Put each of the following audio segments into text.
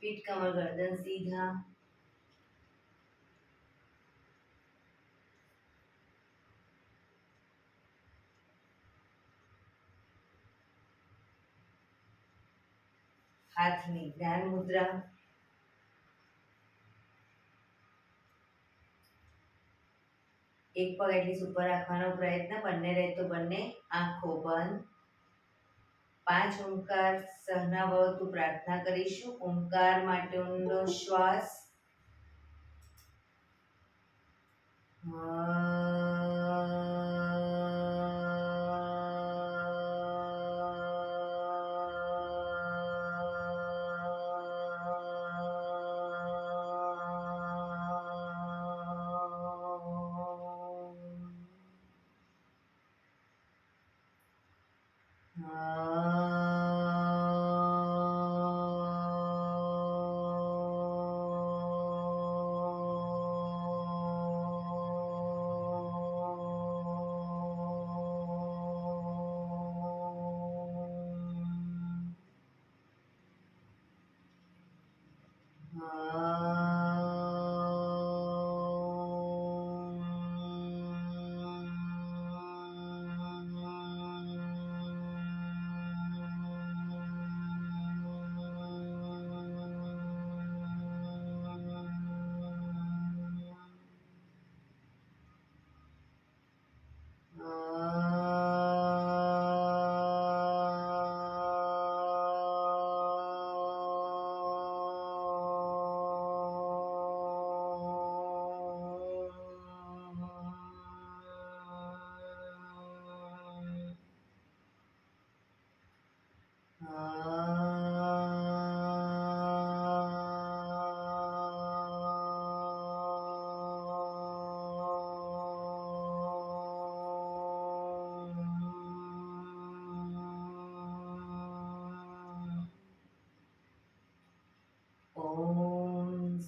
पीठ कमर गर्दन सीधा। हाथनी ध्यान मुद्रा। एक पग एटलीस्ट ऊपर રાખવાનો પ્રયત્ન, બંને રહે તો બંને આંખો બંધ। 5 ઓમકાર સહના ભવતુ પ્રાર્થના કરીશું। ઓમકાર માટે ઊંડો શ્વાસ।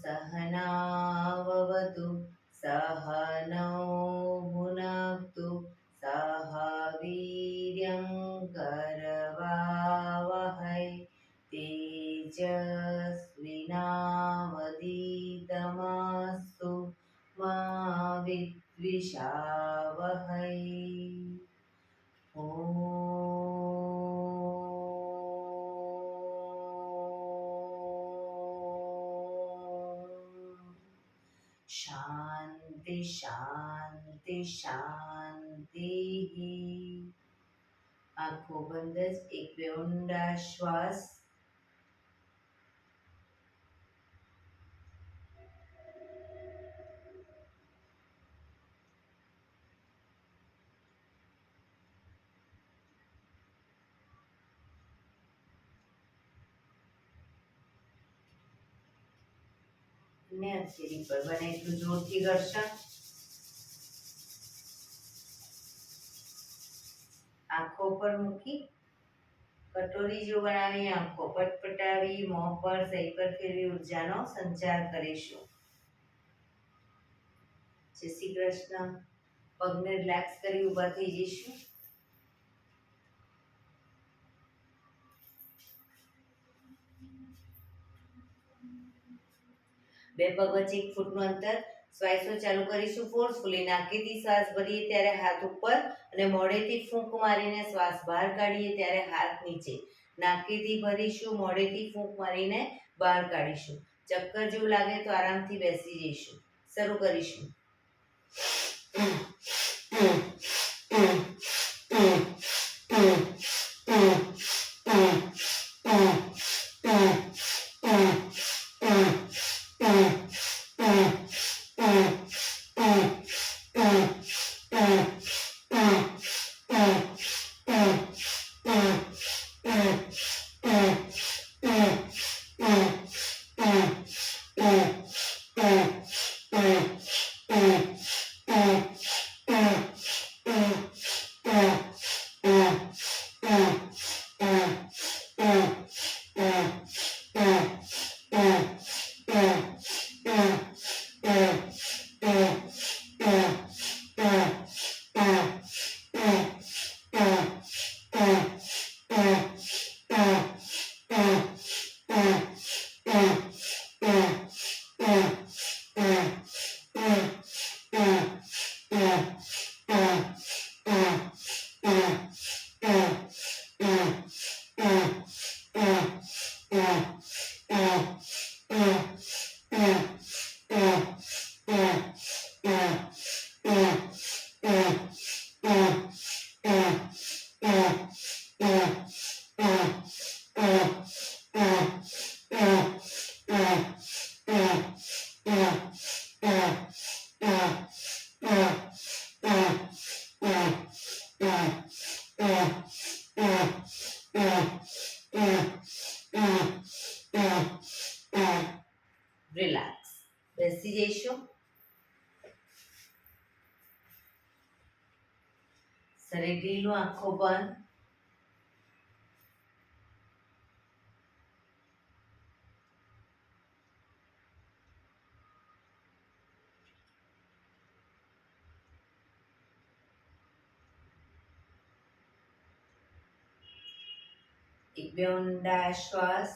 सहनाववतु सहनौ भुनक्तु सह वीर्यं करवावहै तेजस्विनावधीतमस्तु मा विद्विषावहै। शांति शांति शांति। आंखों बंद। एक બે ઊંડા શ્વાસ। ને હથેળી પર બને એટલું જોરથી ઘર્ષણ। આંખો પર મૂકી કટોરી જો બનાવી આંખો પટપટાવી મોં પર સહી પર ફેરવી ઉર્જાનો સંચાર કરીશું। જય શ્રી કૃષ્ણ। પગને રિલેક્સ કરી ઊભા થઈ જઈશું। બે પગ વચ્ચે 1 ફૂટનું અંતર। શ્વાસો ચાલુ કરીશું ફોર્સફુલી। નાકેથી શ્વાસ ભરીએ ત્યારે હાથ ઉપર અને મોઢેથી ફૂંક મારીને શ્વાસ બહાર કાઢીએ ત્યારે હાથ નીચે। નાકેથી ભરીશું, મોઢેથી ફૂંક મારીને બહાર કાઢીશું। ચક્કર જેવું લાગે તો આરામથી બેસી જઈશું। શરૂ કરીશું। રિલેક્સ. બેસી જઈશું. શરીર ઢીલું, આંખો બંધ. એક બે ઊંડા શ્વાસ.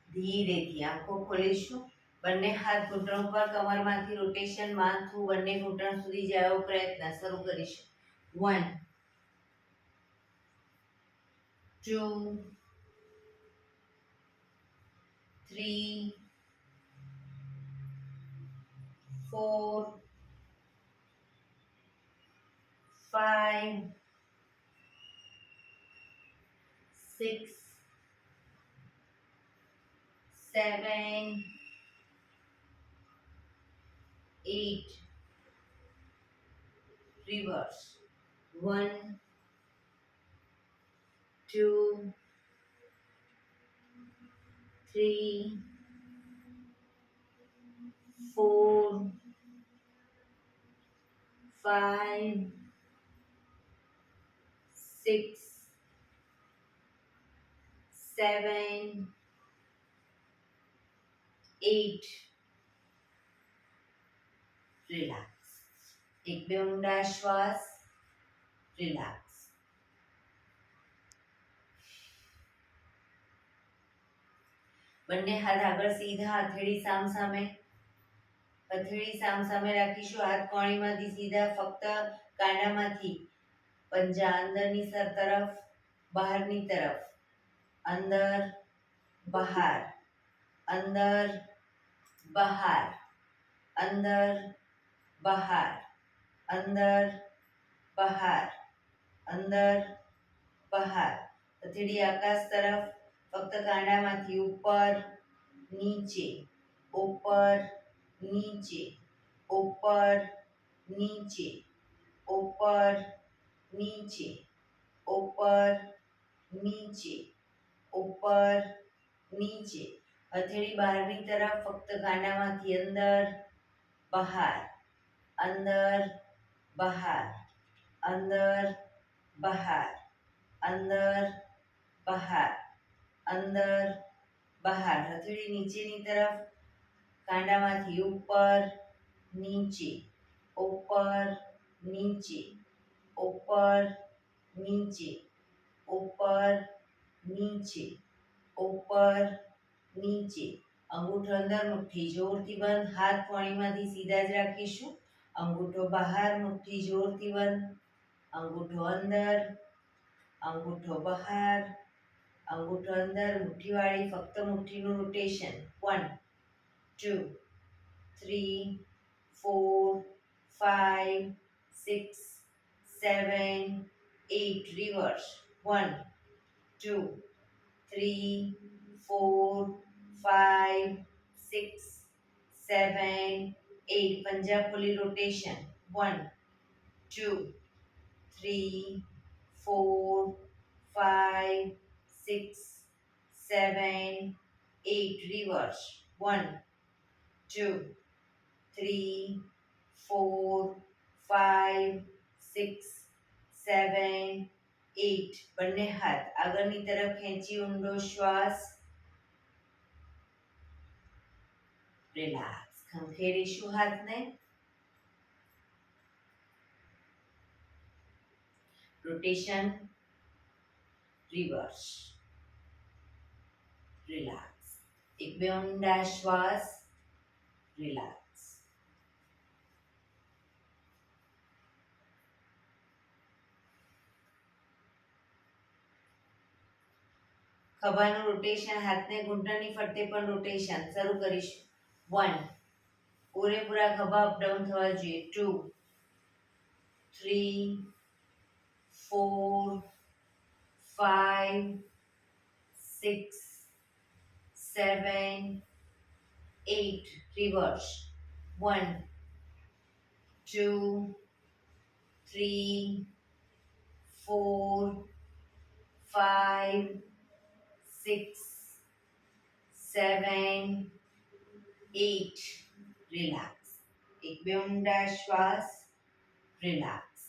ધીરેથી આંખો ખોલીશું. બંને હાથ ઘૂંટણ પર, કમરમાંથી રોટેશન, માથું બંને ઘૂંટણ સુધી જાય એવો પ્રયત્ન શરૂ કરીશું. 1 2 3 4 5 6 7 8 reverse 1 2 3 4 5 6 7 8 રિલેક્સ. એક બે ઊંડા શ્વાસ. રિલેક્સ. બંને હાથ આગળ સીધા, હથેળી સામસામે. હથેળી સામસામે રાખીશું. હાથ કોણીમાંથી સીધા, ફક્ત કાંડામાંથી પંજા અંદરની તરફ, બહારની તરફ. અંદર બહાર, અંદર બહાર, અંદર બહાર, અંદર બહાર, અંદર બહાર. હથેળી આકાશ તરફ, ફક્ત કાંડામાંથી ઉપર નીચે, ઉપર નીચે, ઉપર નીચે, ઉપર નીચે, ઉપર નીચે, ઉપર નીચે. હથેળી બહારની તરફ, ફક્ત કાંડામાંથી અંદર બહાર, અંદર બહાર, અંદર બહાર, અંદર બહાર, અંદર બહાર. હથેળી નીચેની તરફ, કાંડામાંથી ઉપર નીચે, ઉપર નીચે, ઉપર નીચે, ઉપર નીચે, ઉપર નીચે. અંગૂઠો અંદર, મુઠ્ઠી જોરથી બંધ. હાથ કોણીમાંથી સીધા જ રાખીશું. અંગૂઠો બહાર, મુઠ્ઠી જોરથી બંધ. અંગૂઠો અંદર, અંગૂઠો બહાર, અંગૂઠો અંદર. મુઠ્ઠીવાળી ફક્ત મુઠ્ઠીનું રોટેશન. 1 2 3 4 5 6 7 8 રિવર્સ 1 2 3 4 5 6 7 8 પંજા ખોલી રોટેશન 1 2 3 4 5 6 7 8 reverse 1 2 3 4 5 6 7 8 બંને હાથ આગળની તરફ ખેંચી ઊંડો શ્વાસ રિલેક્સ ખંખેરીશું હાથને રોટેશન રિવર્સ, રિલેક્સ. એક બે ઊંડા શ્વાસ, રિલેક્સ. ખભાનું રોટેશન, હાથને ઘૂંટણની ફરતે પણ રોટેશન. શરૂ કરીશું. 1, પૂરેપૂરા ખભા અપડાઉન થવા જોઈએ. 2, 3, 4, 5, 6, 7, 8. રિવર્સ. 1, 2, 3, 4, 5, 6, 7, 8. રિલેક્સ. એક બે ઊંડા શ્વાસ, રિલેક્સ.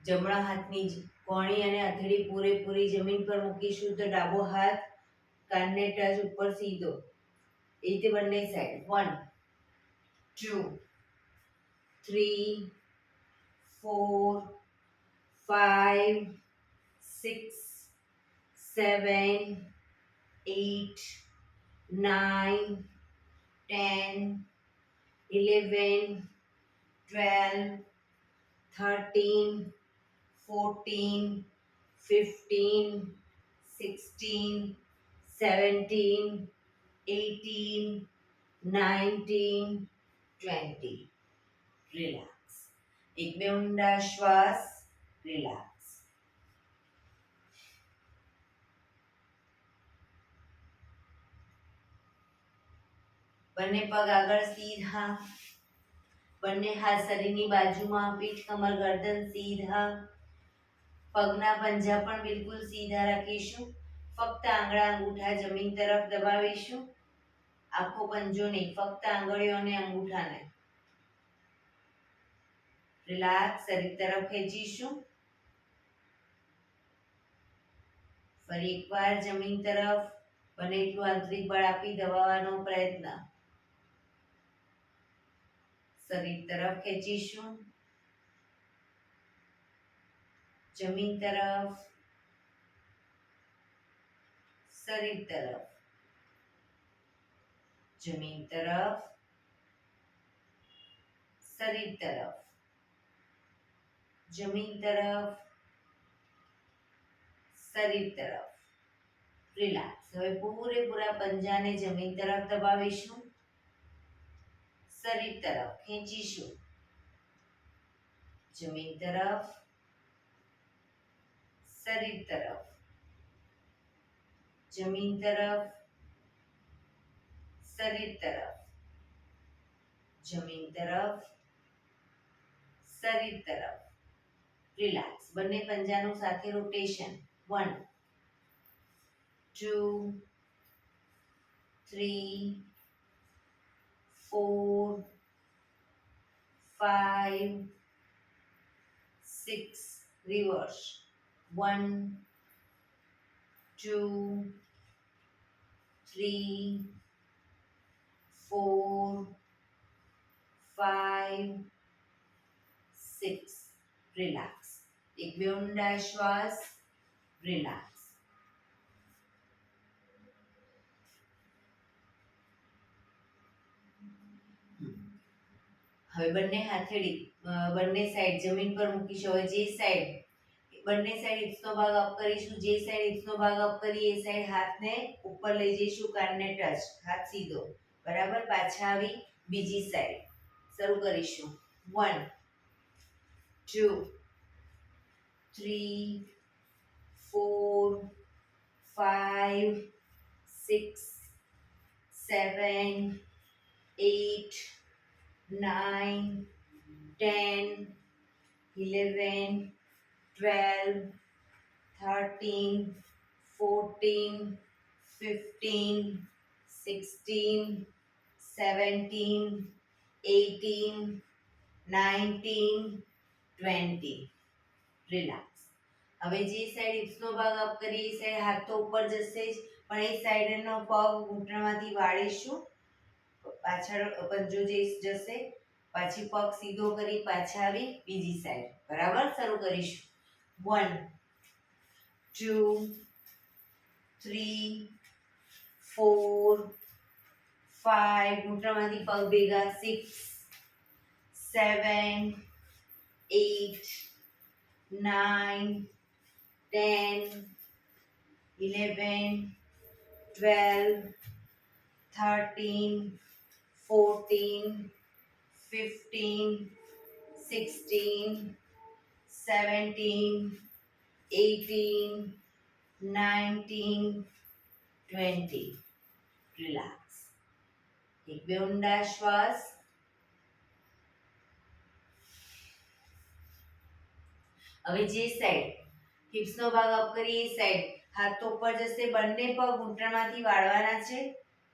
જમણા હાથની કોણી અને હથેળી પૂરેપૂરી જમીન પર મૂકીશું તો ડાબો હાથ કાનને ટચ ઉપર સીધો. એ રીતે બંને સાઈડ. 1, 2, 3, 4, 5, 6, 7, 8, 9, 10, 11, 12, 13, 14, 15, 16, 17, 18, 19, 20. રિલેક્સ. એક બે ઊંડા શ્વાસ, રિલેક્સ. બંને પગ આગળ સીધા, બંને હાથ શરીરની બાજુમાં, પીઠ કમર ગરદન સીધા. પગના પંજા પણ બિલકુલ સીધા રાખીશું. ફક્ત આંગળા અંગૂઠા જમીન તરફ દબાવીશું. આખો પંજો નહીં, ફક્ત આંગળીઓ અને અંગૂઠાને. રિલેક્સ. શરીર તરફ ખેંચીશું. ફરી એકવાર જમીન તરફ બને એટલું આંતરિક બળ આપી દબાવવાનો પ્રયત્ન. શરીર તરફ ખેંચીશું. જમીન તરફ, શરીર તરફ, જમીન તરફ, શરીર તરફ, જમીન તરફ, શરીર તરફ. રિલેક્સ. હવે પૂરેપૂરા પંજાને જમીન તરફ દબાવીશું. શરીર તરફ ખેંચીશું. જમીન તરફ, શરીર તરફ, જમીન તરફ, શરીર તરફ, જમીન તરફ, શરીર તરફ. રિલેક્સ. બંને પંજાનું સાથે રોટેશન. 1, 2, 3, 4, 5, 6. રિવર્સ. 1, 2, 3, 4, 5, 6. રિલેક્સ. એક બે ઊંડા શ્વાસ, રિલેક્સ. હવે બંને હાથેળી બંને સાઈડ જમીન પર મૂકીશું. હવે જે સાઈડ બંને સાઈડ હિપ્સનો ભાગ અપ કરીશું. જે સાઈડ હિપ્સનો ભાગ અપ કરી એ સાઈડ હાથને ઉપર લઈ જઈશું. કાનને ટચ, હાથ સીધો. બરાબર. પાછા આવી બીજી સાઈડ. શરૂ કરીશું. 1, 2, 3, 4, 5, 6, 7, 8, 9, 10, 11, 12, 13, 14, 15, 16, 17, 18, 19, 20. રિલેક્સ. હવે જે સાઈડ હિપ્સનો ભાગ અપ કરીએ એ સાઈડ હાથ તો ઉપર જશે જ, પણ એ સાઈડનો પગ ઘૂંટણમાંથી વાળીશું. પાછળ પંજો જશે, પાછી પગ સીધો કરી પાછા આવી બીજી સાઈડ. બરાબર, શરૂ કરીશું. 1 2 3 4 5, ઘૂંટણમાંથી પગ ભેગા, 6 7 8 9 10 11 12 13 14 15 16 17 18 19 20. રિલેક્સ. એક બે ઊંડા શ્વાસ. હવે જે સાઈડ હિપ્સનો ભાગ અપ કરીએ એ સાઈડ હાથ ઉપર જશે, બંને પગ ઘૂંટણમાંથી વાળવાના છે,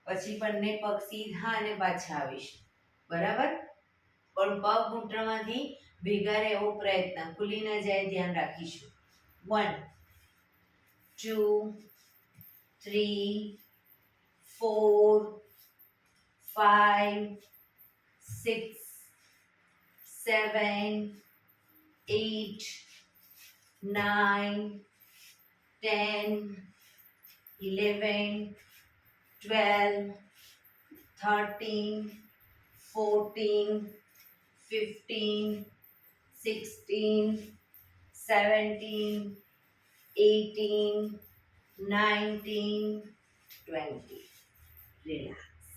પછી બંને પગ સીધા અને પાછા આવીશું. બરાબર, પણ પગ ઘૂંટણમાંથી ભેગા રહે એવો પ્રયત્ન, ખુલી ન જાય ધ્યાન રાખીશું. 1 2 3 4 5 6 7 8 9 10 11 12 13 14 15 16 17 18 19 20. રિલેક્સ.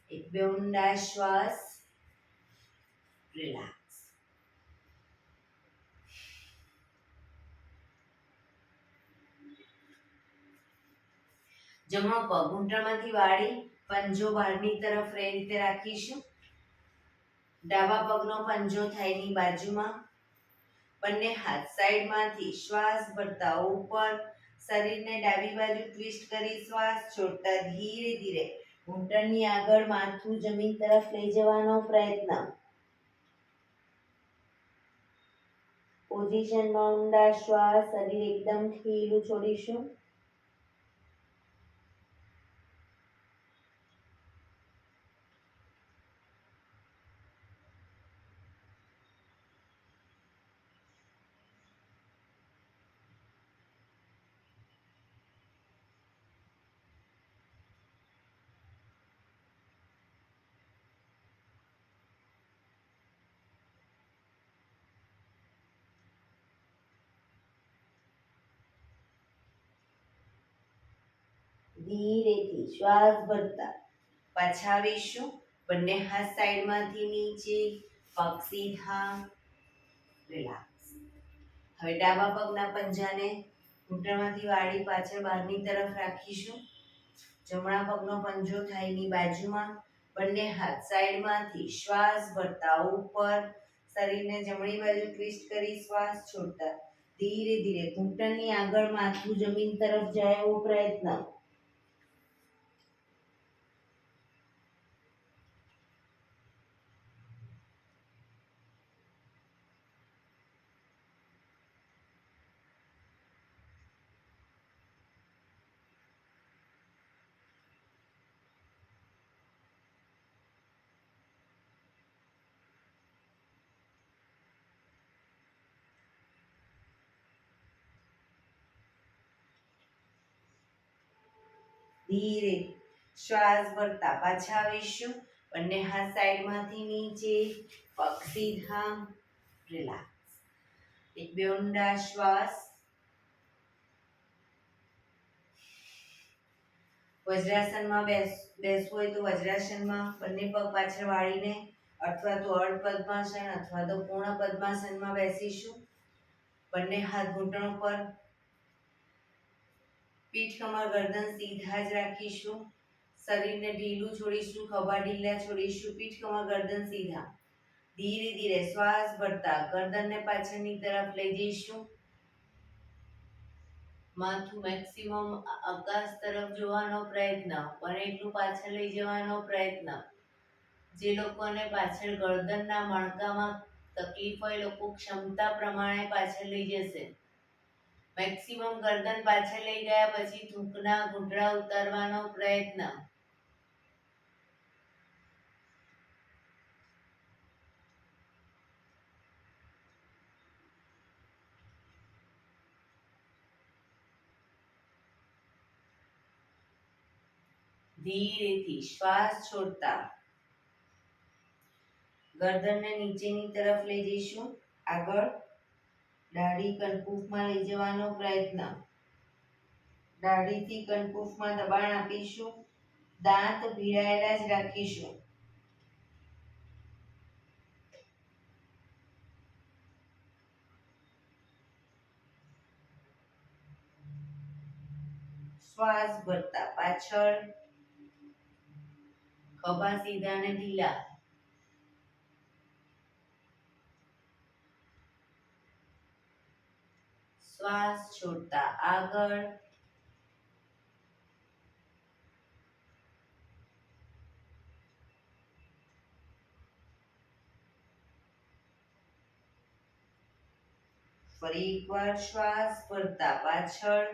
એક બે ઊંડા શ્વાસ. રિલેક્સ. જમણો પગ ઘૂંટણમાંથી વાળી પંજો બહારની તરફ એ રીતે રાખીશું. ડાબા પગનો પંજો થાઈની બાજુમાં. બંને હાથ સાઈડમાંથી શ્વાસ ભરતા ઉપર, શરીરને ડાબી બાજુ ટ્વિસ્ટ કરી શ્વાસ છોડતા ધીરે ધીરે ઘૂંટણની આગળ માથું જમીન તરફ લઈ જવાનો પ્રયત્ન. પોઝિશનમાં ઊંડા શ્વાસ. શરીર એકદમ ઢીલું છોડીશું. ધીરેથી શ્વાસ ભરતા પાછા આવીશું. બંને હાથ સાઈડમાંથી નીચે, પગ સીધા. રિલેક્સ. હવે ડાબા પગના પંજાને ઘૂંટણમાંથી વાળી પાછળ બહારની તરફ રાખીશું. જમણા પગનો પંજો થાઈની બાજુમાં. બંને હાથ સાઈડમાંથી શ્વાસ ભરતા ઉપર, શરીરને જમણી બાજુ ટ્વિસ્ટ કરી શ્વાસ છોડતા ધીરે ધીરે ઘૂંટણની આગળ માથું જમીન તરફ જાય એવો પ્રયત્ન. ધીરે શ્વાસ ભરતા પાછા આવીશું. બંને હાથ સાઈડમાંથી નીચે, પગ સીધા. રિલેક્સ. એક બે ઊંડા શ્વાસ. વજ્રાસનમાં બેસવું હોય તો વજ્રાસનમાં બંને પગ પાછળ વાળીને, અથવા તો અર્ધ પદ્માસન અથવા તો પૂર્ણ પદ્માસનમાં બેસીશું. બંને હાથ ઘૂંટણો પર, પીઠ કમર ગરદન સીધા જ રાખીશું. શરીરને ઢીલું છોડીશું, ખભા ઢીલા છોડીશું, પીઠ કમર ગરદન સીધા. ધીરે ધીરે શ્વાસ ભરતા ગરદનને પાછળની તરફ લઈ જઈશું. માથું મેક્સિમમ આકાશ તરફ જોવાનો પ્રયત્ન, પણ એટલું પાછળ લઈ જવાનો પ્રયત્ન. જે લોકોને પાછળ ગરદનના મણકામાં તકલીફ હોય, લોકો ક્ષમતા પ્રમાણે પાછળ લઈ જશે. મેક્સિમમ ગરદન પાછળ લઈ ગયા પછી થૂંકના ઘૂંટડા ઉતારવાનો પ્રયત્ન. ધીરેથી શ્વાસ છોડતા ગરદનને નીચેની તરફ લઈ જઈશું. આગળ દાઢી કનકુફમાં લઈ જવાનો પ્રયત્ન. દાઢીથી કનકુફમાં દબાણ આપીશું. દાંત ભીડાયેલા જ રાખીશું. શ્વાસ ભરતા પાછળ, ખભા સીધા અને ઢીલા. શ્વાસ છોડતા આગળ, ફરી એકવાર શ્વાસ ભરતા પાછળ,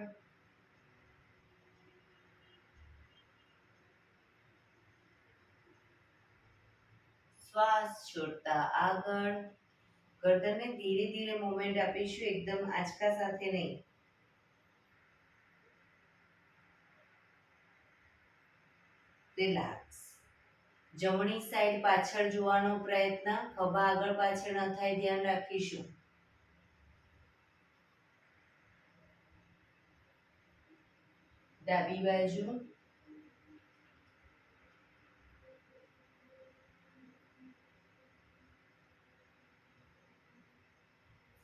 શ્વાસ છોડતા આગળ. ગરદનને ધીરે ધીરે મૂવમેન્ટ આપીશું, એકદમ આંચકા સાથે નહીં. રિલેક્સ. જમણી સાઈડ પાછળ જોવાનો પ્રયત્ન. ખભા આગળ પાછળ ન થાય, ધ્યાન રાખીશું. ડાબી બાજુ,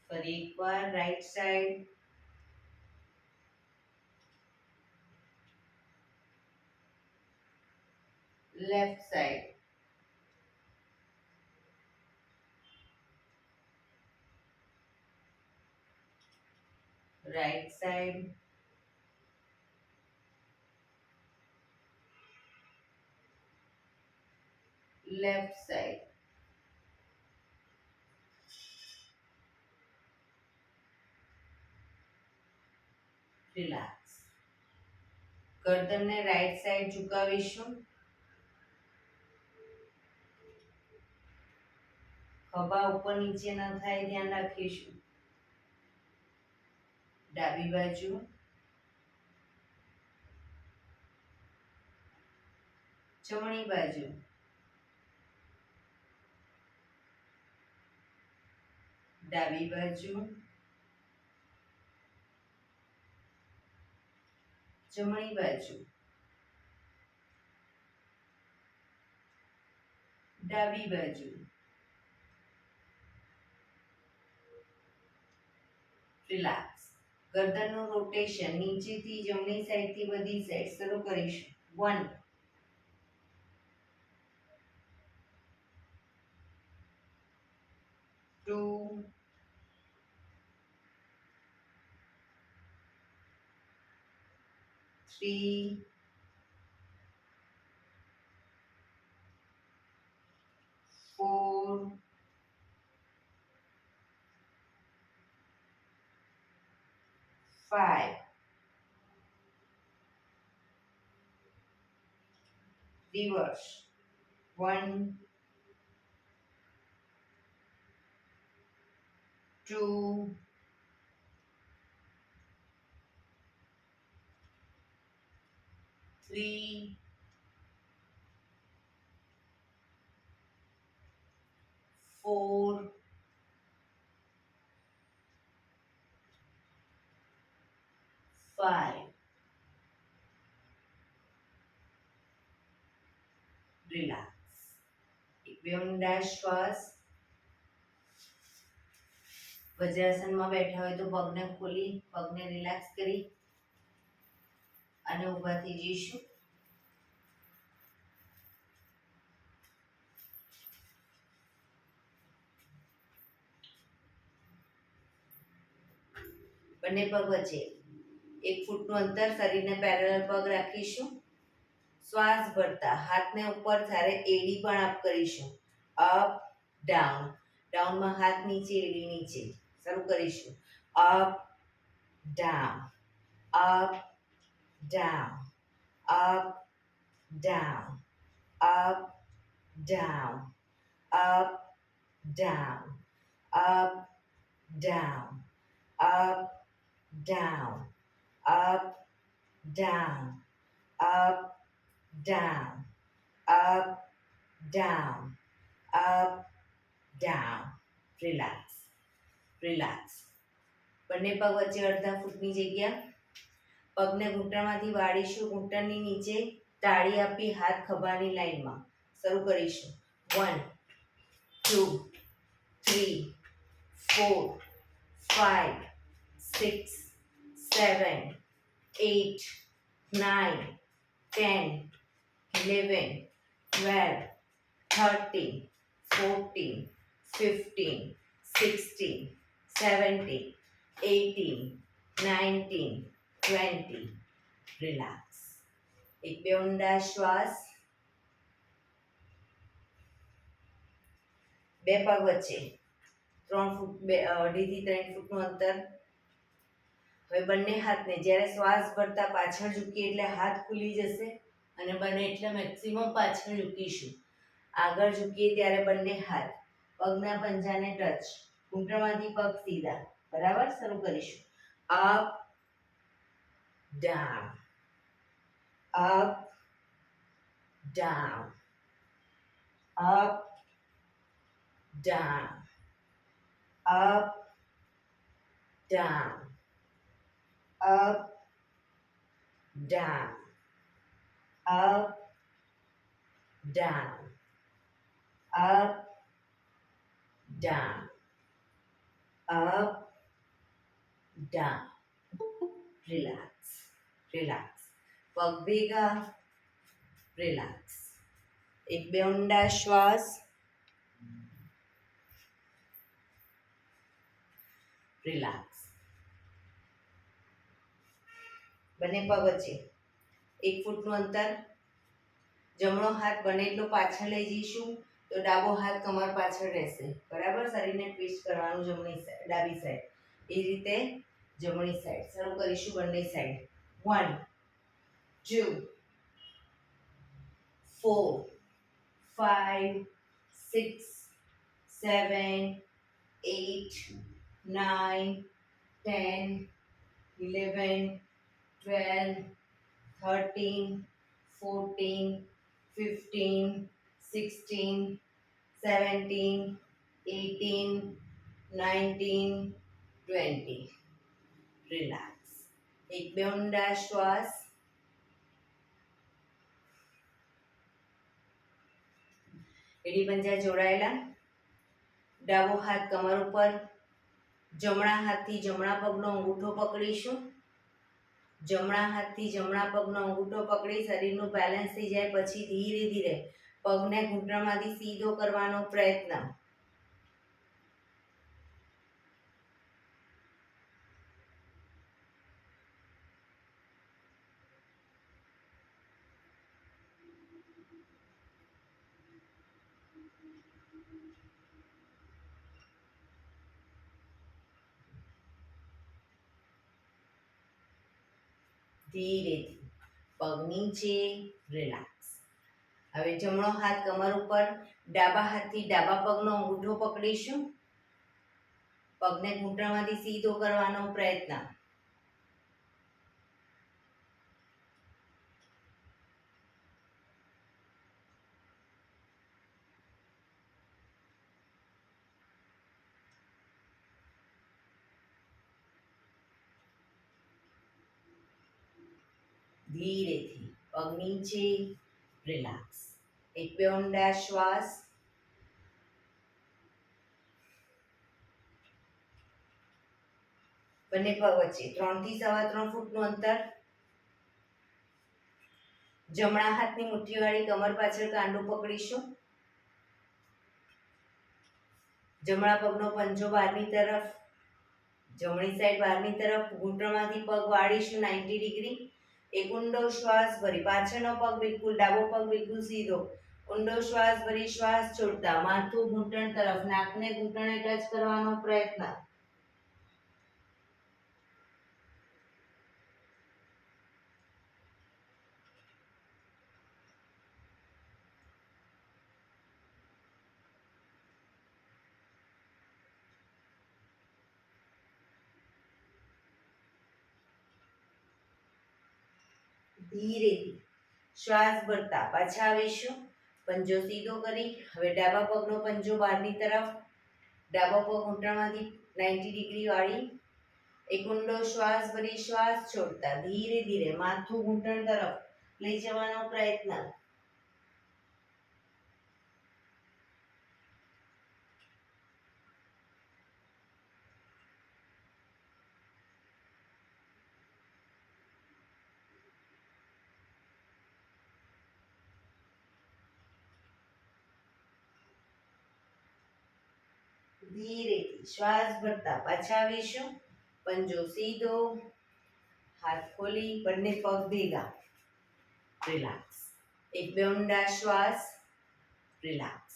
ફરી એકવાર right side, left side, right side, left side. Relax. ગરદનને રાઈટ સાઈડ ઝુકાવીશું. ખભા ઉપર નીચે ન થાય, ધ્યાન રાખીશું. ડાબી બાજુ, જમણી બાજુ, ડાબી બાજુ, જમણી બાજુ, ડાબી બાજુ. રિલેક્સ. ગરદનનું રોટેશન નીચેથી જમણી સાઈડથી બધી સાઈડ શરૂ કરીશું. 1 2 3 4 5. Reverse. 1 2 3 4 5. રિલેક્સ. એક બે ઊંડા શ્વાસ. વજ્રાસનમાં બેઠા હોય તો પગને ખોલી, પગને રિલેક્સ કરી અને ઊભા થઈ જઈશું. બંને પગ વચ્ચે 1 ફૂટનું અંતર, શરીરને પેરેલલ પગ રાખીશું. શ્વાસ ભરતા હાથને ઉપર ત્યારે એડી પણ અપ કરીશું. Up down. ડાઉનમાં હાથ નીચે, એડી નીચે. શરૂ કરીશું. Up down, up down, up down, up down, up down, up down, up, down, up, down, up, down, up, down, up, down. Relax, relax. બંને પગ વચ્ચે અડધા ફૂટની જગ્યા. પગને ઘૂંટણમાંથી વાળીશું, ઘૂંટણની નીચે તાળી આપી હાથ ખભાની લાઈનમાં. શરૂ કરીશું. 1 2 3 4 5 6 7 8 9 10 11 12 13 14 15 16 17 18 19 20. Relax. એક બે ઊંડા શ્વાસ. બે પગ વચ્ચે 3 ફૂટ 2.5 થી 3 ફૂટનું અંતર. હવે બંને હાથને જ્યારે શ્વાસ ભરતા પાછળ ઝૂકીએ એટલે હાથ ખુલી જશે અને બને એટલે મેક્સિમમ પાછળ ઝૂકીશું. આગળ ઝૂકીએ ત્યારે બંને હાથ પગના પંજાને ટચ, ઘૂંટણમાંથી પગ સીધા. બરાબર. શરૂ કરીશું. Up, down, up, down, up, down, up, down, up, down, up, down, up, down, up, down. Relax, relax. પગ ભેગા. રિલેક્સ. એક બે ઊંડા શ્વાસ. રિલેક્સ. બંને પગ વચ્ચે 1 ફૂટનું અંતર. જમણો હાથ બને એટલો પાછળ લઈ જઈશું તો ડાબો હાથ કમર પાછળ રહેશે. બરાબર. શરીરને ટ્વિસ્ટ કરવાનું જમણી સાઈડ, ડાબી સાઈડ. એ રીતે જમણી સાઈડ. શરૂ કરીશું બંને સાઈડ. 1 2 4 5 6 7 8 9 10 11 12 13 14 15 16 17 18 19 20. રિલેક્સ. એક બે ઊંડા શ્વાસ. એડી પંજા જોડાયેલા. ડાબો હાથ કમર ઉપર. જમણા હાથથી જમણા પગનો અંગૂઠો પકડીશું. જમણા હાથથી જમણા પગનો અંગૂઠો પકડી શરીરનું બેલેન્સ થઈ જાય પછી ધીરે ધીરે પગને ઘૂંટણમાંથી સીધો કરવાનો પ્રયત્ન. ધીરેથી પગ નીચે. રિલેક્સ. હવે જમણો હાથ કમર ઉપર. ડાબા હાથથી ડાબા પગનો અંગૂઠો પકડીશું. પગને ઘૂંટણમાંથી સીધો કરવાનો પ્રયત્ન. ધીરેથી પગ નીચે. રિલેક્સ. એક બે ઊંડા શ્વાસ. બંને પગ વચ્ચે 3 થી 3.25 ફૂટનું અંતર. જમણા હાથની મુઠ્ઠીવાળી કમર પાછળ કાંડું પકડીશું. જમણા પગનો પંજો બહારની તરફ. જમણી સાઈડ બહારની તરફ. ઘૂંટણમાંથી પગ વાળીશું 90 ડિગ્રી. એક ઊંડો શ્વાસ ભરી પાછળનો પગ બિલકુલ, ડાબો પગ બિલકુલ સીધો. ઊંડો શ્વાસ ભરી શ્વાસ છોડતા માથું ઘૂંટણ તરફ, નાકને ઘૂંટણે ટચ કરવાનો પ્રયત્ન. ધીરેથી શ્વાસ ભરતા પાછા આવીશું. પંજો સીધો કરી હવે ડાબા પગનો પંજો બહારની તરફ, ડાબા પગ ઘૂંટણમાંથી 90 ડિગ્રી વાળી. એક ઊંડો શ્વાસ ભરી શ્વાસ છોડતા ધીરે ધીરે માથું ઘૂંટણ તરફ લઈ જવાનો પ્રયત્ન. ધીરેથી શ્વાસ ભરતા પાછા આવીશું. પંજો સીધો, હાથ ખોલી, બંને પગ ભેગા, રિલેક્સ. એક બે ઊંડા શ્વાસ, રિલેક્સ.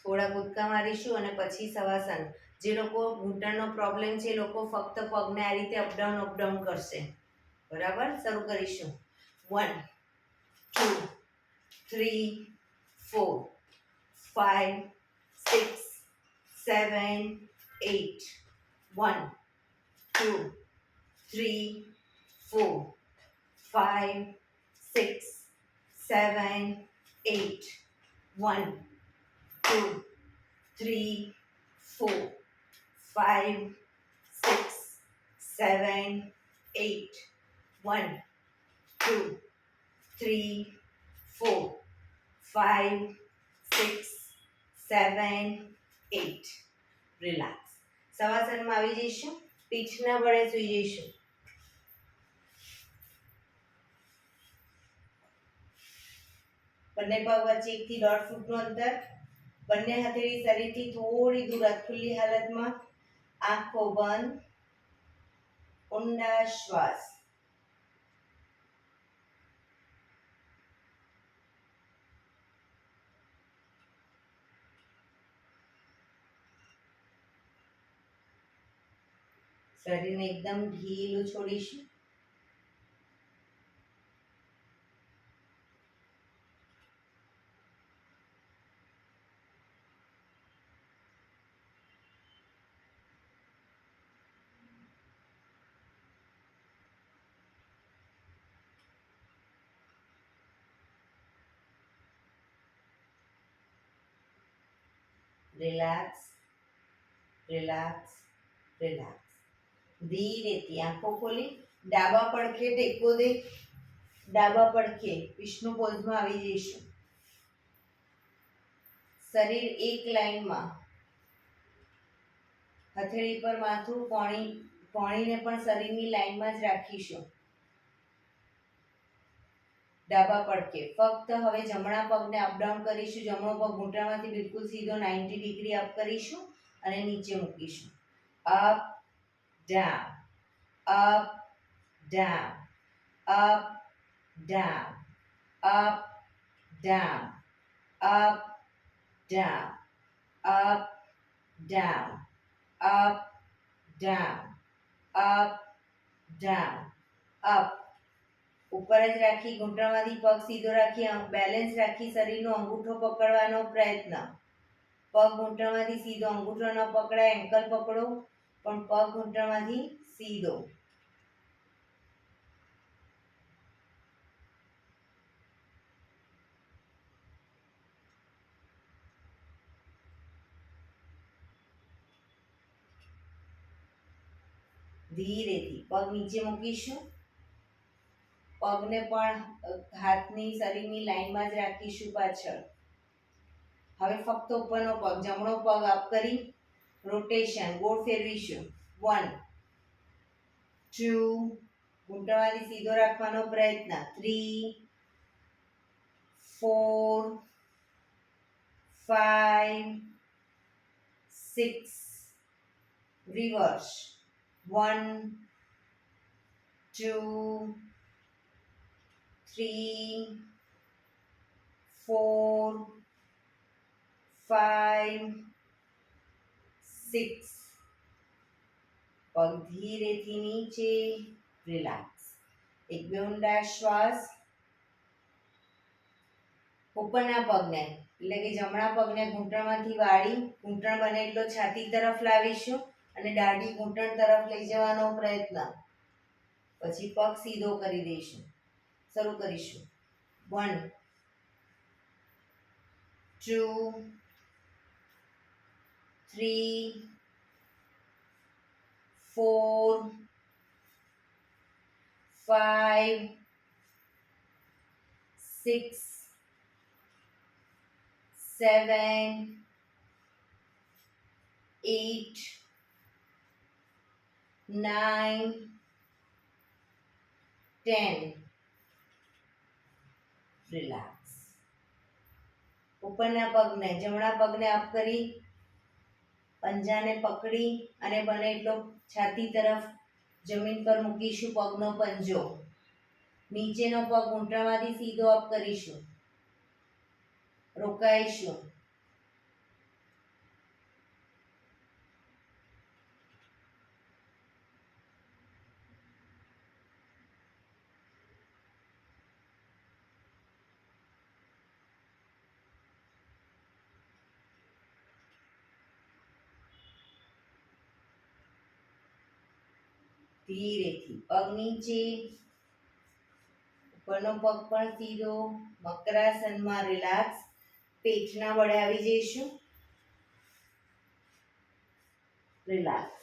થોડા કૂદકા મારીશું અને પછી શવાસન. જે લોકો ઘૂંટણનો પ્રોબ્લેમ છે એ લોકો ફક્ત પગને આ રીતે અપડાઉન કરશે. બરાબર, શરૂ કરીશું. 1 2 3 4 5 6 7 8 1 2 3 4 5 6 7 8 1 2 3 4 5 6 7 8 1 2 3 4 5 6 7 8. રિલેક્સ. શવાસનમાં આવી જઈશું. પીઠના બળે સૂઈ જઈશું. બંને પગ વચ્ચે 1 થી 1.5 ફૂટનું અંતર. બંને હથેળી શરીરથી થોડી દૂર ખુલ્લી હાલતમાં. આંખો બંધ. ઊંડા શ્વાસ. શરીરને એકદમ ઢીલું છોડીશું. Relax, relax, relax. ધીરેથી આંખો ખોલી ડાબા પડખે ટેકો દે. ડાબા પડખે વિષ્ણુ પોઝમાં આવી જઈશું. શરીર એક લાઈનમાં. હથેળી પર માથું, કોણીને પણ શરીરની લાઈનમાં જ રાખીશું. ડાબા પડખે ફક્ત હવે જમણા પગને અપડાઉન કરીશું. જમણો પગ ઘૂંટણમાંથી બિલકુલ સીધો 90 ડિગ્રી અપ કરીશું અને નીચે મૂકીશું. Up down, up down, up down, up down, up down, up down, up down, up down, up. ઉપર જ રાખી ઘૂંટણમાંથી પગ સીધો રાખી બેલેન્સ રાખી શરીરનો અંગૂઠો પકડવાનો પ્રયત્ન. પગ ઘૂંટણમાંથી સીધો, અંગૂઠો ન પકડાય, એન્કલ પકડો પણ પગ ઘૂંટણમાંથી સીધો. ધીરેથી પગ નીચે મૂકીશું. પગને પણ હાથની શરીરની લાઈનમાં જ રાખીશું પાછળ. હવે ફક્ત ઉપરનો પગ, જમણો પગ અપ કરી રોટેશન ગોળ ફેરવીશું. 1 2 ઘૂંટણમાંથી સીધો રાખવાનો પ્રયત્ન. 3 4 5 6 રિવર્સ. 1 2 3 4 5 6. પગ ધીરેથી નીચે. રિલેક્સ. એક બે ઊંડા શ્વાસ. ઉપરના પગને એટલે કે જમણા પગને ઘૂંટણમાંથી વાળી ઘૂંટણ બને એટલો છાતી તરફ લાવીશું અને દાઢી ઘૂંટણ તરફ લઈ જવાનો પ્રયત્ન. પછી પગ સીધો કરી દઈશું. શરૂ કરીશું. 1 2 3 4 5 6 7 8 9 10. રિલેક્સ. ઉપરના પગને જમણા પગને અપ કરી પંજાને પકડી અને બને એટલો છાતી તરફ જમીન પર મૂકીશું. પગનો પંજો નીચેનો પગ ઘૂંટણમાંથી સીધો અપ કરીશું. રોકાઈશું. ધીરેથી પગ નીચે, ઉપરનો પગ પણ સીધો. મકરાસનમાં રિલેક્સ. પેટના બળે આવી જઈશું. રિલેક્સ.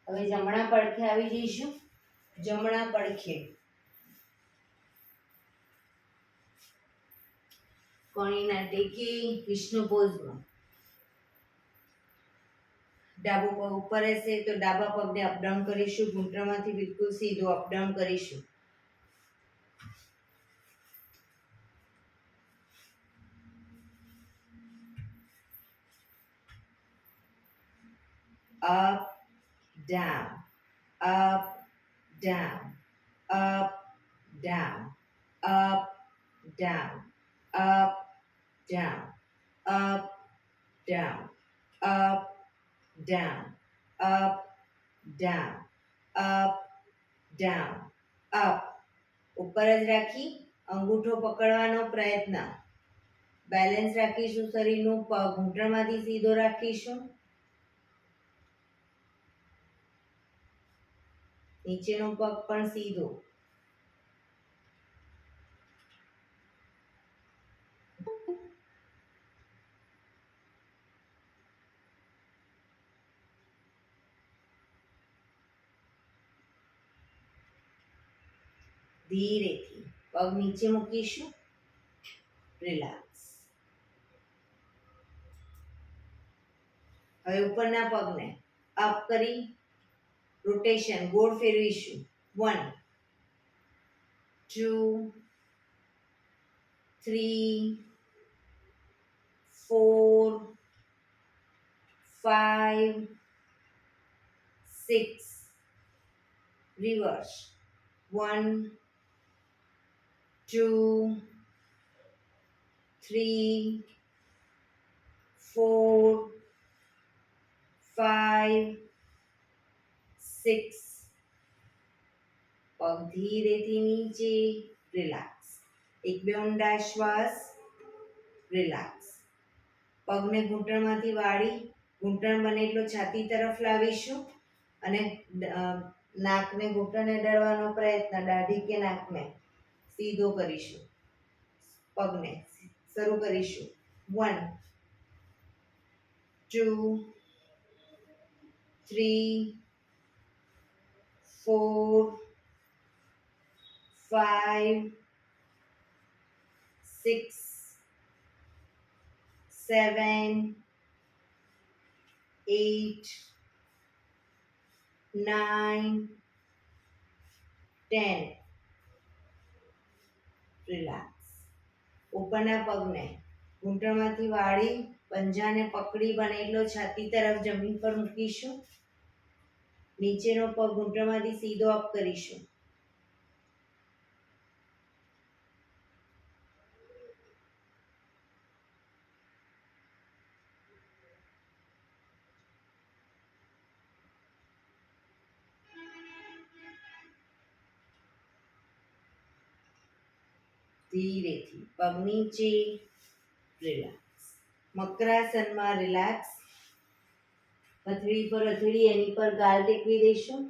હવે જમણા પડખે આવી જઈશું. જમણા પડખે કણીના ટેકે વિષ્ણુ પોઝમાં. ડાબો પગ ઉપર હશે તો ડાબા પગને અપડાઉન કરીશું. ઘૂંટણમાંથી બિલકુલ સીધો અપડાઉન કરીશું. up down, up down, up down, up down, up down, up down, up down, up down, up down, up. ઉપર જ રાખી અંગૂઠો પકડવાનો પ્રયત્ન. બેલેન્સ રાખીશું. શરીરનું પગ ઘૂંટણમાંથી સીધો રાખીશું. નીચેનો પગ પણ સીધો. ધીરેથી પગ નીચે મૂકીશું. રિલેક્સ. હવે ઉપરના પગને અપ કરી રોટેશન ગોળ ફેરવીશું. 1 2 3 4 5 6. રિવર્સ. 1 2 3 4 5 6. પગ ધીરેથી નીચે. રિલેક્સ. એક બે ઊંડા શ્વાસ. રિલેક્સ. પગને ઘૂંટણમાંથી વાળી ઘૂંટણ બને એટલો છાતી તરફ લાવીશું અને નાકને ઘૂંટણને અડાડવાનો પ્રયત્ન. દાઢી કે નાકને સીધો કરીશું. પગને શરૂ કરીશું. 1 2 3 4 5 6 7 8 9 10. રિલેક્સ. ઉપરના પગને ઘૂંટણમાંથી વાળી પંજાને પકડી બને એટલો છાતી તરફ જમીન પર મૂકીશું. નીચેનો પગ ઘૂંટણમાંથી સીધો અપ કરીશું. ધીરેથી પગ નીચે, રિલેક્સ. મકરાસનમાં રિલેક્સ. હથેળી પર હથેળી, એની પર ગાલ ટેકવી દઈશું.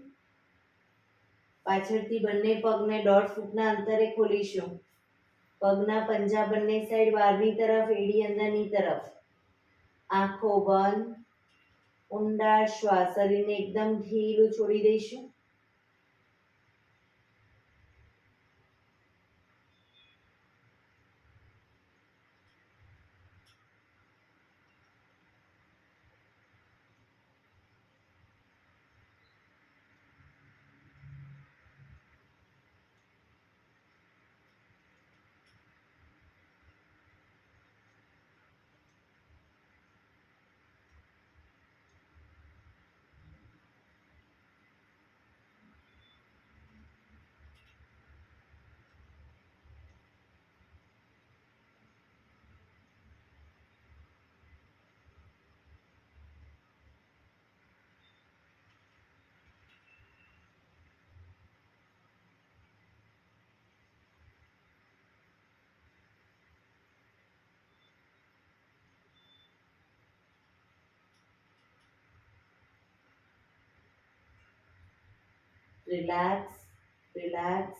પાછળથી બંને પગને 1.5 ફૂટના અંતરે ખોલીશું. પગના પંજા બંને સાઈડ બહારની તરફ, એડી અંદરની તરફ. આંખો બંધ. ઊંડા શ્વાસ, શરીરને એકદમ ઢીલું છોડી દઈશું. Relax, relax,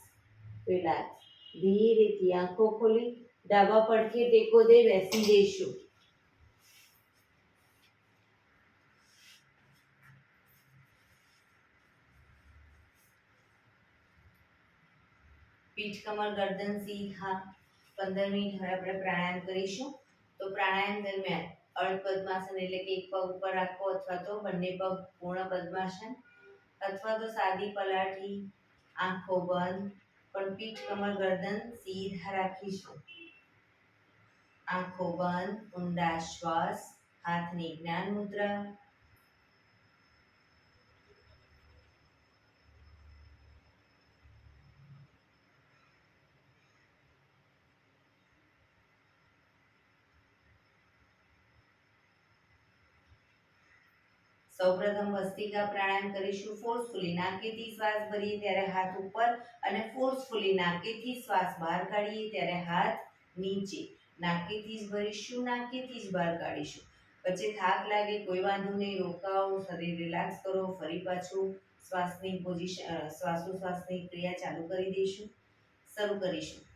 relax. ધીરેથી આંખો ખોલી ડાબા પડખે ટેકો દે બેસી જઈશું. પીઠ કમર ગરદન સીધા. 15 મિનિટ હવે આપણે પ્રાણાયામ કરીશું. તો પ્રાણાયામ દરમિયાન અર્ધ પદ્માસન એટલે કે એક પગ ઉપર રાખવો, અથવા તો બંને પગ પૂર્ણ પદ્માસન, અથવા તો સાદી પલાઠી, આંખો બંધ, પણ પીઠ કમર ગરદન સીધા રાખીશું. આંખો બંધ, ઊંડા શ્વાસ, હાથની જ્ઞાન મુદ્રા. સૌપ્રથમ ભસ્ત્રિકા પ્રાણાયામ કરીશું ફોર્સફુલી. નાકેથી શ્વાસ ભરીએ ત્યારે હાથ ઉપર અને ફોર્સફુલી નાકેથી શ્વાસ બહાર કાઢીએ ત્યારે હાથ નીચે. નાકેથી જ ભરીશું, નાકેથી જ બહાર કાઢીશું. વચ્ચે થાક લાગે કોઈ વાંધો નહીં, રોકાઓ, શરીર રિલેક્સ કરો, ફરી પાછું શ્વાસની પોઝિશન, શ્વાસોશ્વાસની ક્રિયા ચાલુ કરી દઈશું. શરૂ કરીશું.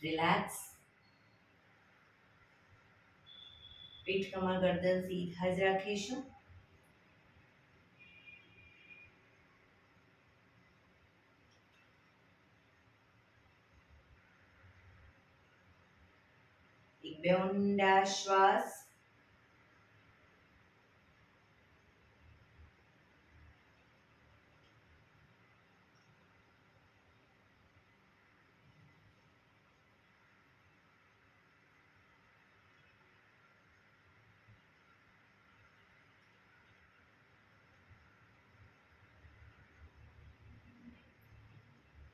રિલેક્સ. પીઠ કમર ગરદન સીધા જ રાખીશું. એક બે ઊંડા શ્વાસ.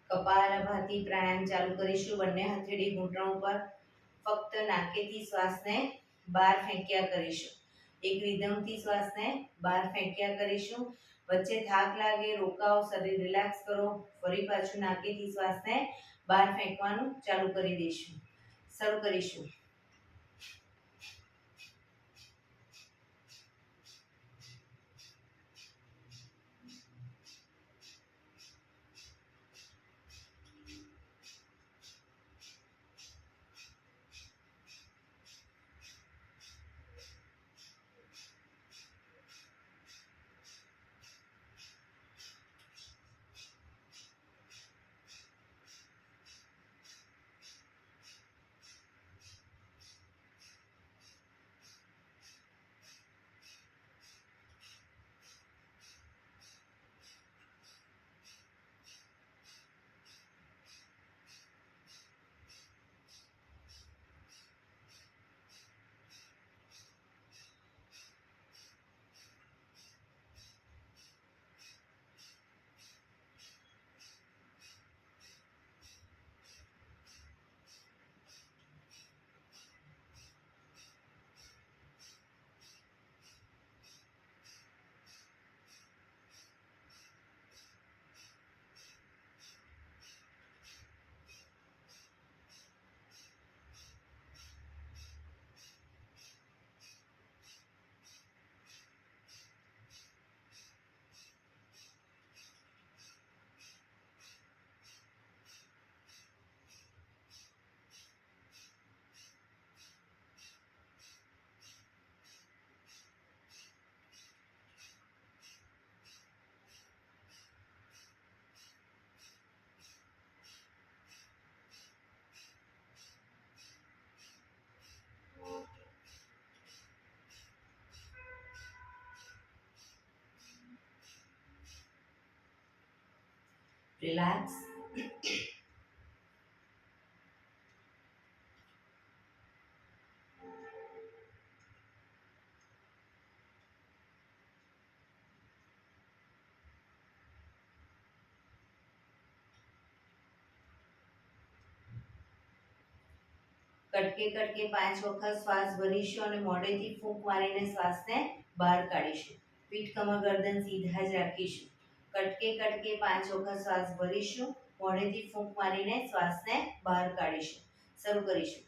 કપાલભાતિ પ્રાણાયામ ચાલુ કરીશું. બંને હથેળી ઘૂંટણ ઉપર. ફક્ત નાકેથી શ્વાસને બહાર ફેંક્યા કરીશું. એક રિધમથી શ્વાસને બહાર ફેંક્યા કરીશું. વચ્ચે થાક લાગે, રોકાઓ, શરીર રિલેક્સ કરો, ફરી પાછું નાકેથી શ્વાસને બહાર ફેંકવાનું ચાલુ કરી દઈશું. શરૂ કરીશું. રિલેક્સ. કટકે કટકે 5 વખત શ્વાસ ભરીશું અને મોઢેથી ફૂંક મારીને શ્વાસને બહાર કાઢીશું. પીઠ કમર ગરદન સીધા જ રાખીશું. કટકે કટકે 5 વખત શ્વાસ ભરીશું, મોઢેથી ફૂંક મારીને શ્વાસને બહાર કાઢીશું. શરૂ કરીશું.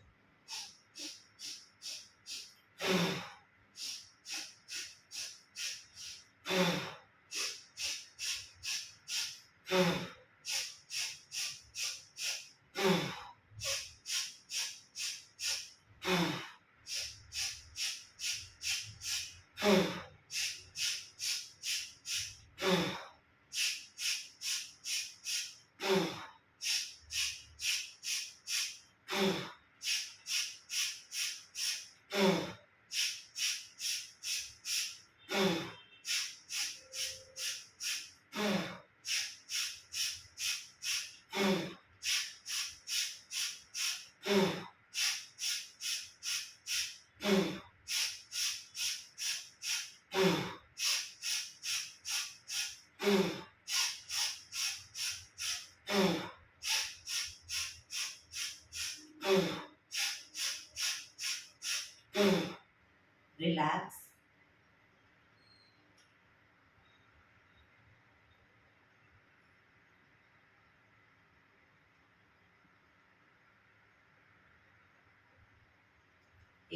Relax.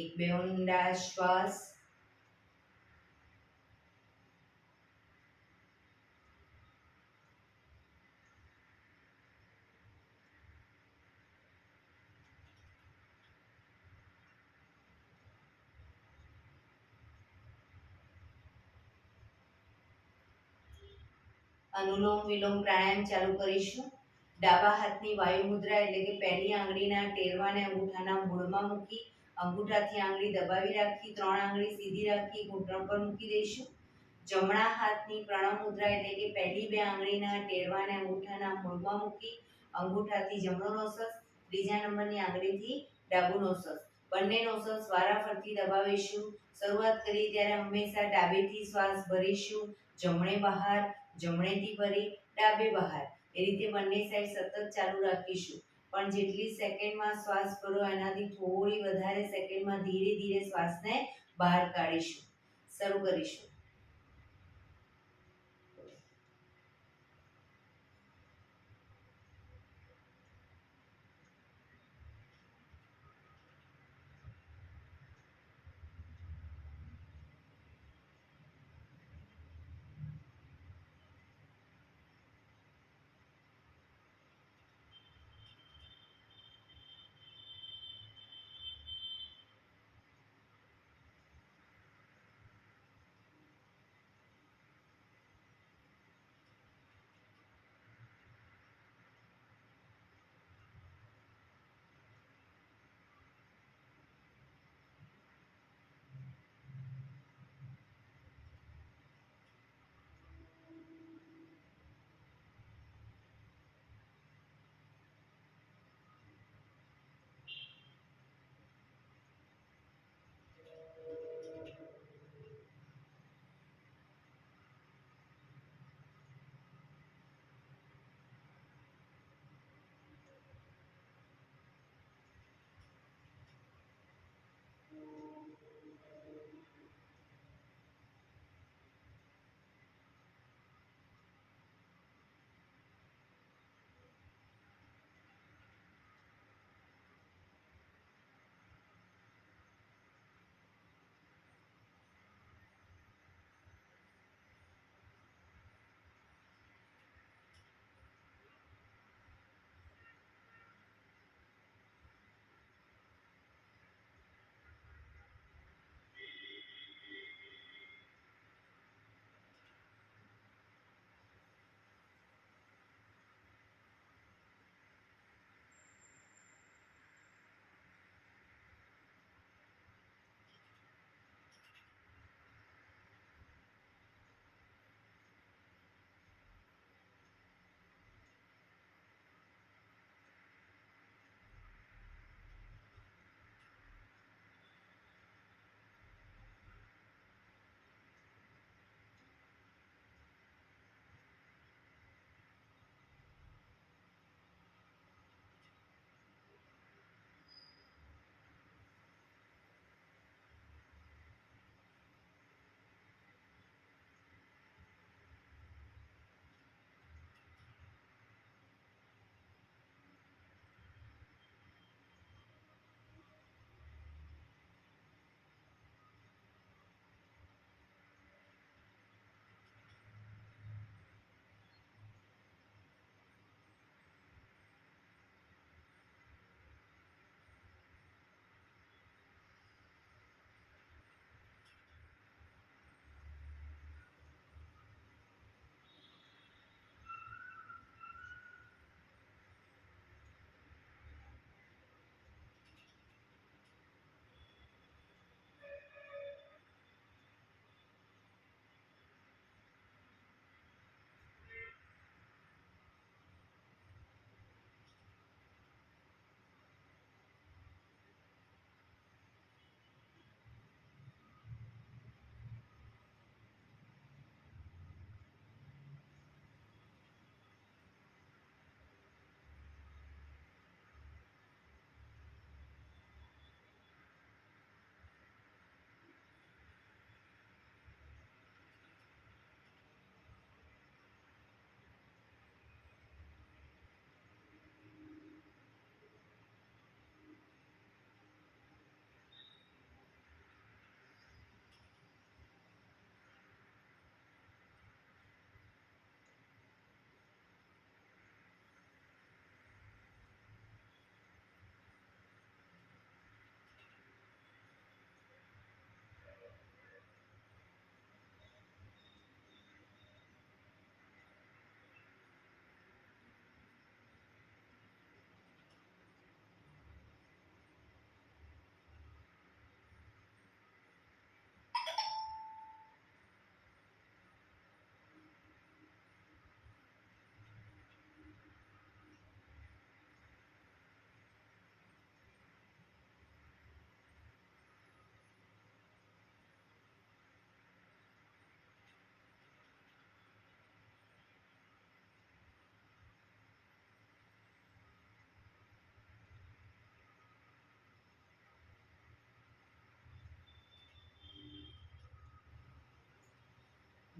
એક બે ઊંડા શ્વાસ. અનુલોમ વિલોમ પ્રાણાયામ ચાલુ કરીશું. ડાબા હાથની વાયુ મુદ્રા એટલે કે પહેલી આંગળીના ટેરવાને અંગૂઠાના મૂળમાં મૂકી અંગૂઠાથી આંગળી દબાવી રાખી 3 આંગળી સીધી રાખી ઘૂંટણ પર મૂકી દઈશું. જમણા હાથની પ્રણવ મુદ્રા એટલે કે પહેલી 2 આંગળીના ટેરવાને અંગૂઠાના મૂળમાં મૂકી અંગૂઠાથી જમણો નોસસ, ત્રીજા નંબરની આંગળીથી ડાબુ નોસસ, બંને નોસસ વારાફરતી દબાવીશું. શરૂઆત કરી ત્યારે હંમેશા ડાબેથી શ્વાસ ભરીશું, જમણે બહાર, જમણેથી ભરી ડાબે બહાર, એ રીતે બંને સાઈડ સતત ચાલુ રાખીશું. પણ જેટલી સેકન્ડમાં શ્વાસ ભરો એનાથી થોડી વધારે સેકન્ડમાં ધીરે ધીરે શ્વાસને બહાર કાઢીશું. શરૂ કરીશું.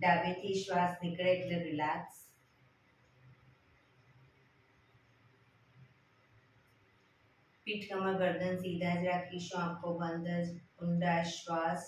ડાબેથી શ્વાસ નીકળે એટલે રિલેક્સ. પીઠ કમર ગરદન સીધા જ રાખીશું, આંખો બંધ જ. ઊંડા શ્વાસ.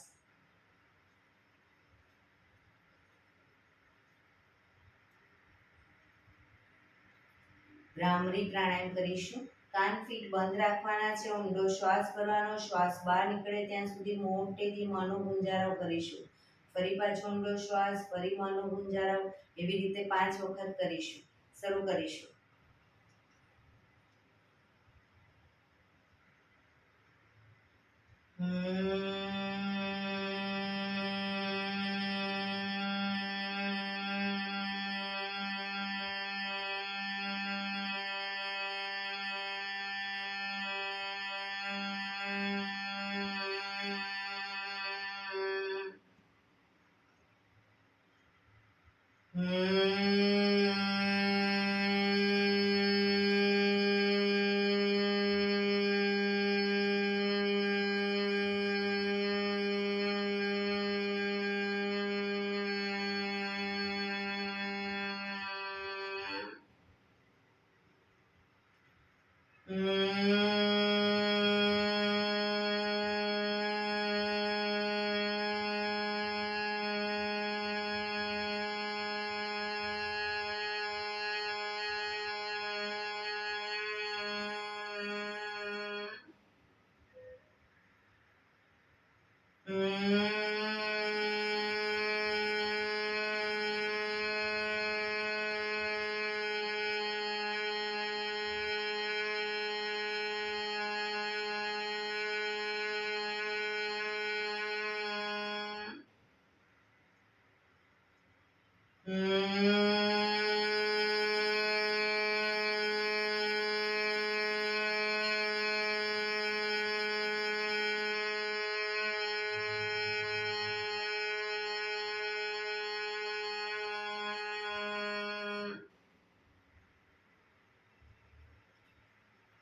ભ્રામરી પ્રાણાયામ કરીશું. કાન ફીટ બંધ રાખવાના છે, ઊંડો શ્વાસ ભરવાનો, શ્વાસ બહાર નીકળે ત્યાં સુધી મોટેથી મોંનો ગુંજારો કરીશું. ફરી પાછો ઊંડો શ્વાસ, ફરી મોંનો ગુંજારો, એવી રીતે 5 વખત કરીશું. શરૂ કરીશું.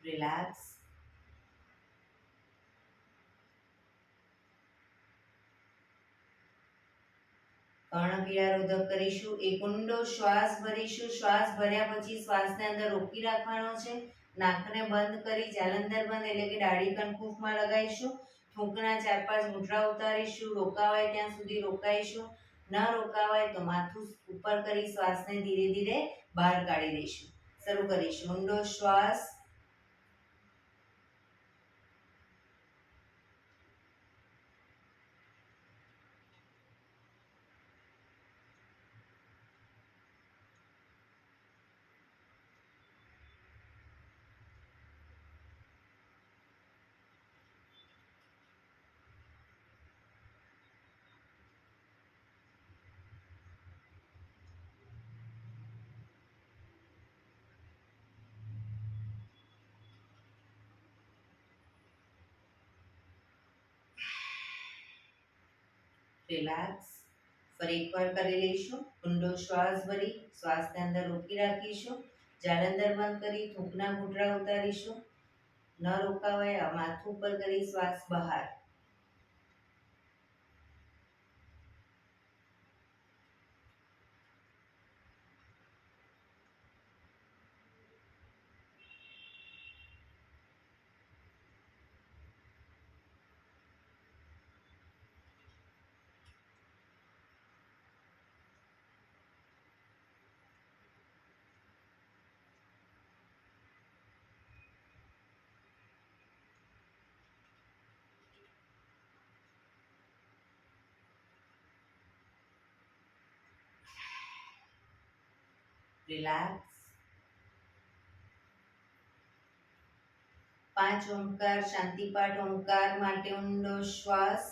રિલેક્સ. કર્ણક્રિયારોધક કરીશું. એક ઊંડો શ્વાસ ભરીશું. શ્વાસ ભર્યા પછી શ્વાસને અંદર રોકી રાખવાનો છે. નાકને બંધ કરી જાલંધર બંધ એટલે કે દાઢી કનકુફમાં લગાવીશું. થૂંકના 4-5 મુદ્રા ઉતારીશું. રોકાવાય ત્યાં સુધી રોકાઈશું. ન રોકાવાય તો માથું ઉપર કરી શ્વાસને ધીરે ધીરે બહાર કાઢી દઈશું. શરૂ કરીશું. ઊંડો શ્વાસ. રિલેક્સ. ફરી એકવાર કરી લઈશું. ઊંડો શ્વાસ ભરી શ્વાસને અંદર રોકી રાખીશું. જાલંધર બંધ કરી થૂંકના ઘૂંટડા ઉતારીશું. ન રોકાવાય માથું ઉપર કરી શ્વાસ બહાર. રિલેક્સ. 5 ઓમકાર શાંતિપાઠ. ઓમકાર માટે ઊંડો શ્વાસ.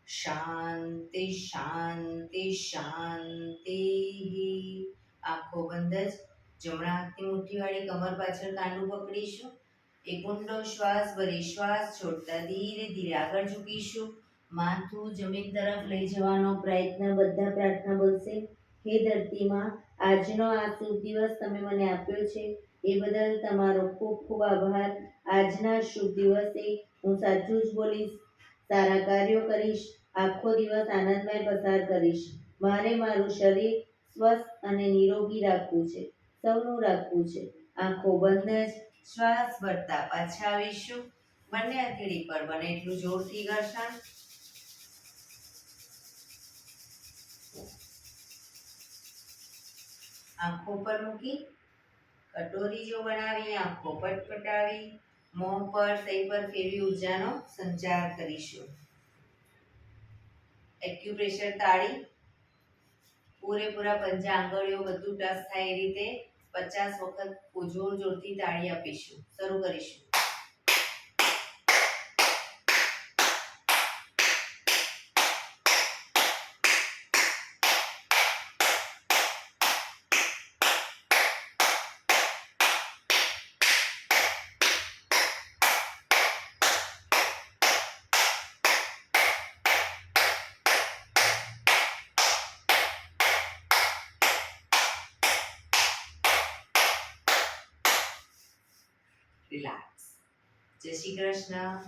શાંતિ શાંતિ શાંતિ. આંખો બંધ જ જમણા હાથની મુઠ્ઠીવાળી કમર પાછળ કાંડું પકડીશું. એક ઊંડો શ્વાસ ભરી શ્વાસ છોડતા ધીરે ધીરે આગળ ઝૂકીશું. માથું જમીન તરફ લઈ જવાનો પ્રયત્ન. બધા પ્રાર્થના બોલશે. હે ધરતીમાં, આજનો આ શુભ દિવસ તમે મને આપ્યો છે એ બદલ તમારો ખૂબ ખૂબ આભાર. આજના શુભ દિવસે હું સાચું જ બોલીશ, સારા કાર્યો કરીશ, આખો દિવસ આનંદમય પસાર કરીશ. મારે મારું શરીર સ્વસ્થ અને નિરોગી રાખવું છે, સૌનું રાખવું છે. આંખો બંધ જ શ્વાસ ભરતા પાછા આવીશું. બંને હથેળી પર બને એટલું જોરથી ઘર્ષણ. આંખો પર મૂકી કટોરી જો બનાવી આંખો પટપટાવી મોં પર સહી પર ફેરવી ઉર્જાનો સંચાર કરીશું. એક્યુપ્રેશર તાળી પૂરેપૂરા પંજા આંગળીઓ બધું ટચ થાય એ રીતે 50 વખત જોર જોરથી તાળી આપીશું. શરૂ કરીશું. રિલેક્સ. જય શ્રી કૃષ્ણ.